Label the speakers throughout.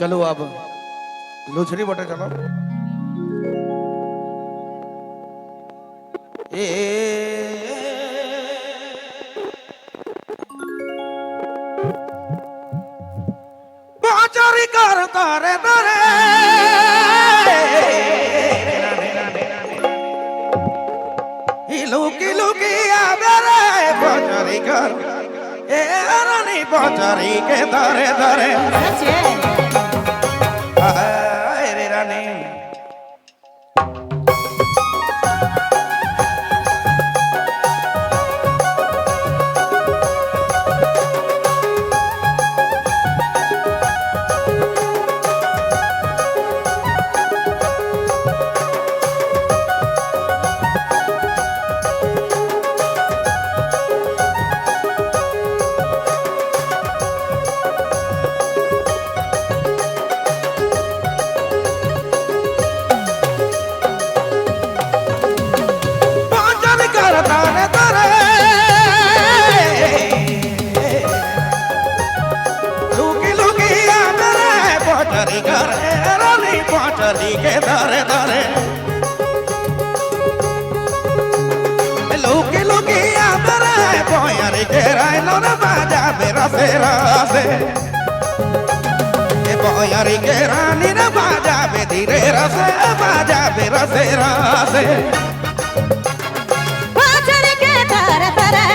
Speaker 1: चलो अब लुछरी बटे चलो। बाचारी कर तारे तारे लुकी लुकी आबेरे बाचारी कर ए रानी बाचारी के तारे तारे रे रानी के दारे दारे लुकी लुकी आबरे बोयारी के राइलो न बाजा मेरा फेरा से ए बोयारी के रानी न बाजा बे धीरे रसे बाजा मेरा फेरा से
Speaker 2: बाजारी के दारे दारे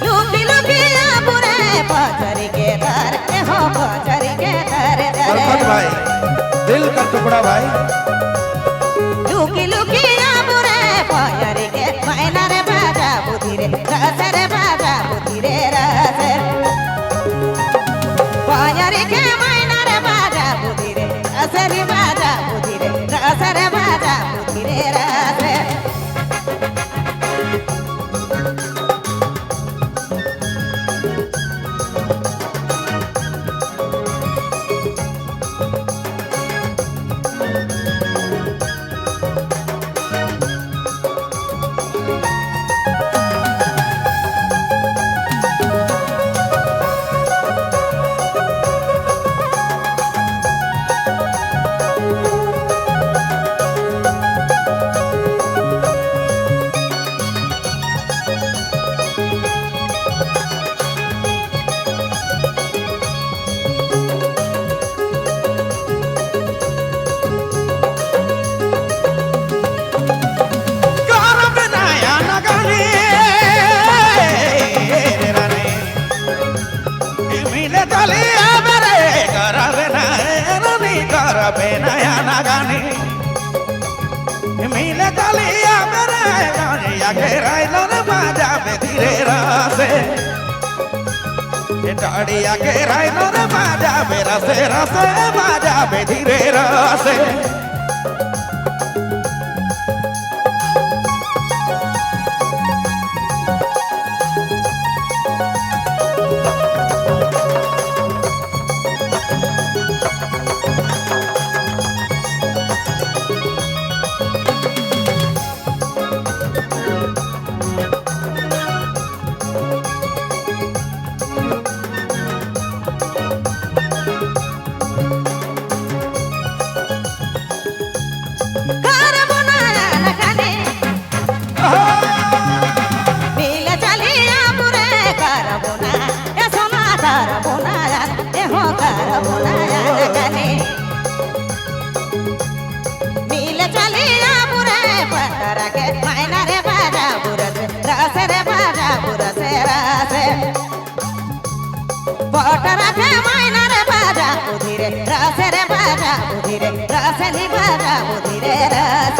Speaker 2: लुकी लुकी आबरे बाजारी के दारे हो बाजारी के दारे
Speaker 1: सरपंच भाई दिल का टुकड़ा भाई
Speaker 2: लुकी लुकी आबरे बाजारी के मैना रे बाजा बुद्धि रे रस रे बाजा बुद्धि रे रस बाजारी के मैना रे बाजा बुद्धि रे रस रे बाजा बुद्धि रे रस रे बाजा बुद्धि रे रस
Speaker 1: मिले तलिया मेरे गानिया के राइलो न बाजा बे धीरे रसे ये डाड़िया के राइलो न बाजा बे रसे रसे बाजा बे धीरे रसे
Speaker 2: बटरा के मैना रे बाजा बुद्धि रे रस रे बाजा बुद्धि रे रस नी बाजा बुद्धि रे रस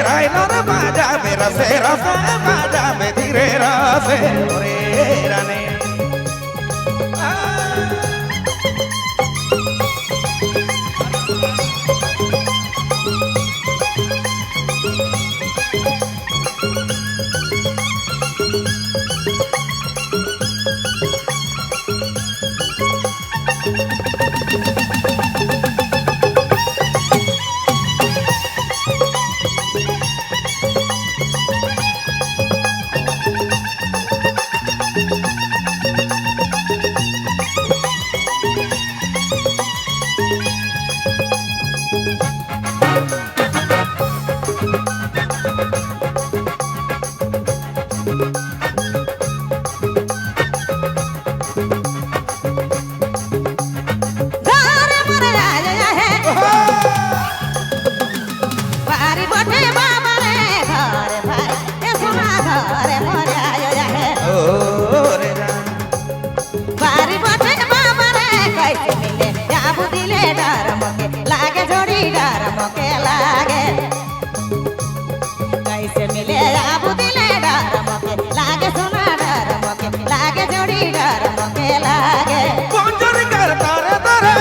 Speaker 1: রাইলো রে বাজাবে রসে রসে বাজাবে ধীরে রসে ওরে রানে
Speaker 2: ঘরে মরে আয়া হে বাড়ি বটে বাবা রে ঘরে ভাই এ সোনা ঘরে মরে আয়া হে
Speaker 1: ওরে রানে
Speaker 2: বাড়ি বটে বাবা রে কইতে মিলে যাবু দিলে ডর মকে লাগে ঝড়ি ডর মকে লাগে কইতে মিলে যাবু দিলে ডর মকে লাগে সোনা ডর মকে লাগে ঝড়ি ডর মকে লাগে
Speaker 1: পঞ্জর কর তারে তারে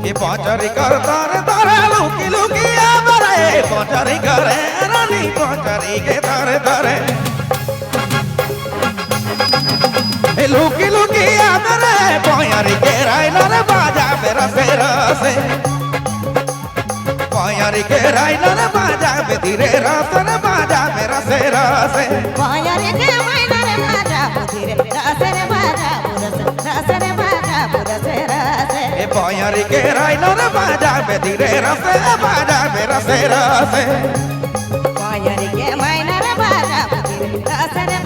Speaker 1: এ পঞ্জরি কর তারে তারে লুকি লুকি আমারে পঞ্জরি করে রানী পঞ্জরি কে তারে তারে এ লুকি লুকি আমারে পঞ্জরি কে রাইলো রে বাজাবে রসে রসে পঞ্জরি কে রাইলো রে বাজাবে ধীরে রসে রে বাজাবে রসে রসে
Speaker 2: পায়ারে কে মাইনারে বাজা বুধিরে রাসরে বাজা বুরস রাসরে বাজা বুরস রাসে
Speaker 1: এ পয়ারি কে রাইলো রে বাজাবে ধীরে রসে বাজাবে রসে রসে
Speaker 2: পায়ারে কে মাইনারে বাজা বুধিরে রাসরে